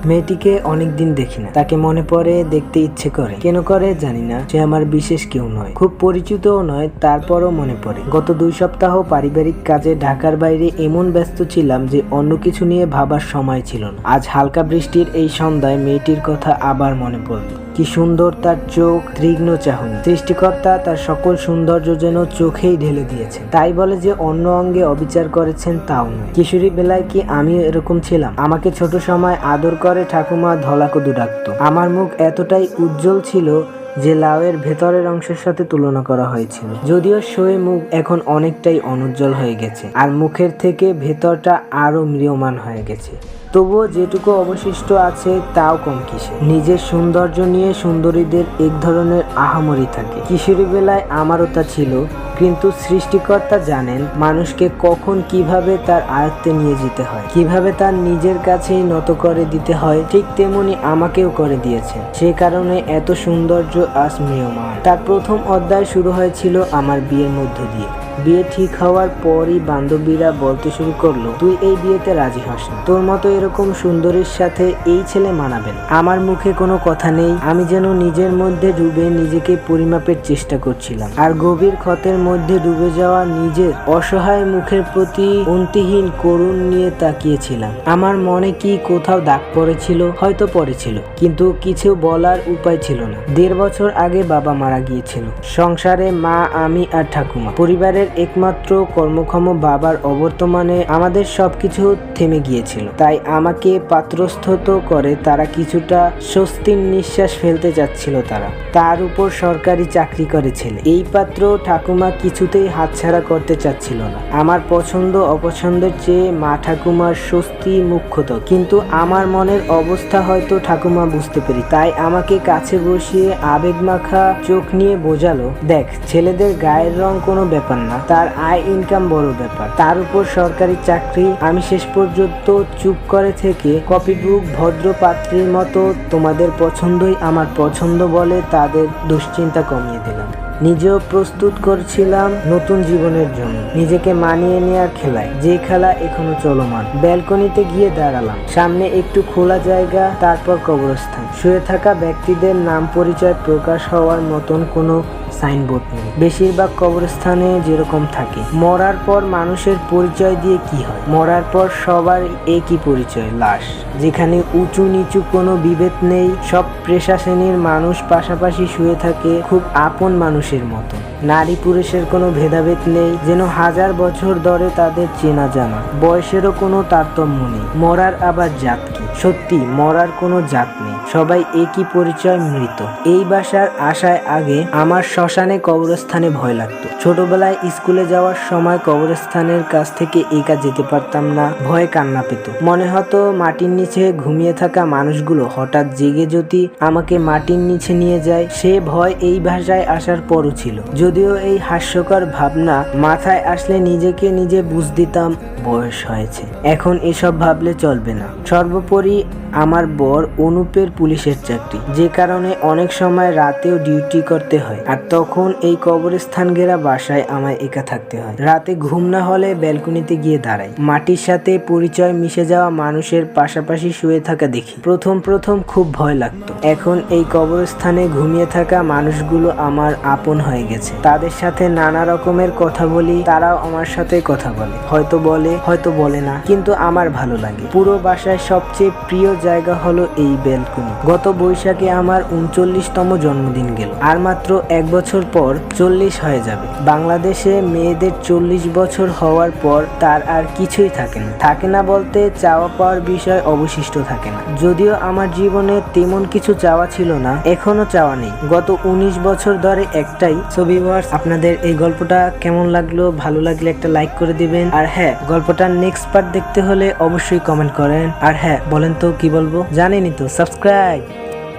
মেয়েটিকে অনেকদিন দেখি না, তাকে মনে পড়ে, দেখতে ইচ্ছে করে। কেন করে জানি না, সে আমার বিশেষ কেউ নয়, খুব পরিচিতও নয়, তারপরও মনে পড়ে। গত 2 সপ্তাহ পারিবারিক কাজে ঢাকার বাইরে এমন ব্যস্ত ছিলাম যে অন্য কিছু নিয়ে ভাবার সময় ছিল না। আজ হালকা বৃষ্টির এই সন্ধ্যায় মেয়েটির কথা আবার মনে পড়ল। কি সুন্দর তার চোখ, তীক্ষ্ণ চাহনি। সৃষ্টিকর্তা তার সকল সৌন্দর্য যেন চোখেই ঢেলে দিয়েছেন। তাই বলে যে অন্য অঙ্গে অবিচার করেছেন তাও নয়। কিশোরী বেলায় কি আমি এরকম ছিলাম? আমাকে ছোট সময় আদর করে ঠাকুমা ধলাকদু ডাকতো। আমার মুখ এতটাই উজ্জ্বল ছিল যে লাউয়ের ভেতরের অংশের সাথে তুলনা করা হয়েছিল। যদিও শোয়ে মুখ এখন অনেকটাই অনুজ্জ্বল হয়ে গেছে, আর মুখের থেকে ভেতরটা আরো ম্রিয়মান হয়ে গেছে। তবুও যেটুকু অবশিষ্ট আছে তাও কম কিসে। নিজের সৌন্দর্য নিয়ে সুন্দরীদের এক ধরনের আহামরি থাকে। কিশোরী বেলায় আমারও তা ছিল, কিন্তু সৃষ্টিকর্তা জানেন মানুষকে কখন কিভাবে তার আয়ত্তে নিয়ে যেতে হয়, কিভাবে তার নিজের কাছেই নত করে দিতে হয়। ঠিক তেমনি আমাকেও করে দিয়েছেন। সে কারণে এত সৌন্দর্য আজ ম্রিয়মান। তার প্রথম অধ্যায় শুরু হয়েছিল আমার বিয়ের মধ্য দিয়ে। বিয়ে ঠিক হওয়ার পরই বান্ধবীরা বলতে শুরু করলো, তুই এই বিয়েতে রাজি হস না, তোর মতো এরকম সুন্দরীর সাথে এই ছেলে মানাবে না। আমার মুখে কোনো কথা নেই, আমি যেন নিজের মধ্যে ডুবে নিজেকে পরিমাপের চেষ্টা করছিলাম, আর গভীর ক্ষতের মধ্যে ডুবে যাওয়া নিজের অসহায় মুখের প্রতি অন্তিহীন করুণ নিয়ে তাকিয়েছিলাম। আমার মনে কি কোথাও দাগ পড়েছিল? হয়তো পড়েছিল, কিন্তু কিছু বলার উপায় ছিল না। 1.5 বছর আগে বাবা মারা গিয়েছিল। সংসারে মা, আমি আর ঠাকুমা। পরিবারের একমাত্র কর্মক্ষম বাবার অবর্তমানে আমাদের সবকিছু থেমে গিয়েছিল। তাই আমাকে পাত্রস্থত করে তারা কিছুটা স্বস্তির নিঃশ্বাস ফেলতে যাচ্ছিল। তার উপর সরকারি চাকরি করে ছেলে। এই পাত্র ঠাকুমা কিছুতেই হাতছাড়া করতে চাচ্ছিল না। আমার পছন্দ অপছন্দের চেয়ে মা ঠাকুমার স্বস্তি মুখ্যত, কিন্তু আমার মনের অবস্থা হয়তো ঠাকুমা বুঝতে পেরে। তাই আমাকে কাছে বসিয়ে আবেগ মাখা চোখ নিয়ে বোঝালো, দেখ, ছেলেদের গায়ের রং কোনো ব্যাপার না, তার আয় ইনকাম বড় ব্যাপার, তার উপর সরকারি চাকরি। আমি শেষ পর্যন্ত চুপ করে থেকে কপিবুক ভদ্র পাত্রীর মতো তোমাদের পছন্দই আমার পছন্দ বলে তাদের দুশ্চিন্তা কমিয়ে দিলাম। নিজেও প্রস্তুত করছিলাম নতুন জীবনের জন্য, নিজেকে মানিয়ে নেওয়ার খেলায়, যে খেলা এখনো চলমান। ব্যালকনিতে গিয়ে দাঁড়ালাম। সামনে একটু খোলা জায়গা, তারপর কবরস্থান। শুয়ে থাকা ব্যক্তিদের নাম পরিচয় প্রকাশ হওয়ার মতন কোনো সাইনবোর্ড নেই। বেশিরভাগ কবরস্থানে যেরকম থাকে, মরার পর মানুষের পরিচয় দিয়ে কি হয়? মরার পর সবার একই পরিচয়, লাশ। যেখানে উঁচু নিচু কোনো বিভেদ নেই, সব পেশা শ্রেণীর মানুষ পাশাপাশি শুয়ে থাকে খুব আপন মানুষের মতো। নারী পুরুষের কোনো ভেদাভেদ নেই, যেন 1000 বছর ধরে তাদের চেনা জানা। বয়সেরও কোনো তারতম্য নেই। মরার আবার জাত কি? সত্যি, মরার কোনো জাত নেই, সবাই একই পরিচয়, মৃত। এই বাসার আশায় আগে আমার শ্মশানে কবরস্থানে ভয় লাগতো। ছোটবেলায় স্কুলে যাওয়ার সময় কবরস্থানের কাছ থেকে একা যেতে পারতাম না, ভয়ে কান্না পেত। মনে হতো মাটির নিচে ঘুমিয়ে থাকা মানুষগুলো হঠাৎ জেগে যদি আমাকে মাটির নিচে নিয়ে যায়। সে ভয় এই ভাষায় আসার পরও ছিল, যদিও এই হাস্যকর ভাবনা মাথায় আসলে নিজেকে নিজে বুঝ দিতাম বয়স হয়েছে, এখন এসব ভাবলে চলবে না। সর্বোপরি আমার বর অনুপের পুলিশের চাকরি, যে কারণে অনেক সময় রাতেও ডিউটি করতে হয়, আর তখন এই কবরস্থান ঘেরা বাসায় আমায় একা থাকতে হয়। রাতে ঘুম না হলে ব্যালকনিতে গিয়ে দাঁড়াই, মাটির সাথে পরিচয় মিশে যাওয়া মানুষের পাশাপাশি শুয়ে থাকা দেখি। প্রথম খুব ভয় লাগতো, এখন এই কবরস্থানে ঘুমিয়ে থাকা মানুষগুলো আমার আপন হয়ে গেছে। তাদের সাথে নানা রকমের কথা বলি, তারাও আমার সাথে কথা বলে, হয়তো বলে হয়তো বলে না, কিন্তু আমার ভালো লাগে। পুরো বাসায় সবচেয়ে প্রিয় জায়গা হলো এই ব্যালকনি। গত বৈশাখে আমার 39তম জন্মদিন গেল, আর মাত্র 1 বছর পর 40 হয়ে যাবে। বাংলাদেশে মেয়েদের 40 বছর হওয়ার পর তার আর কিছুই থাকে না বলতে চাওয়া পাওয়ার বিষয় অবশিষ্ট থাকে না। যদিও আমার জীবনে তেমন কিছু চাওয়া ছিল না, এখনো চাওয়া নেই। গত 19 বছর ধরে একটাই। সো ভিউয়ার্স, আপনাদের এই গল্পটা কেমন লাগলো? ভালো লাগলে একটা লাইক করে দিবেন। আর হ্যাঁ, গল্পটার নেক্সট পার্ট দেখতে হলে অবশ্যই কমেন্ট করেন। আর হ্যাঁ, বলেন তো কি বলবো? জানেনই তো, সাবস্ক্রাইব।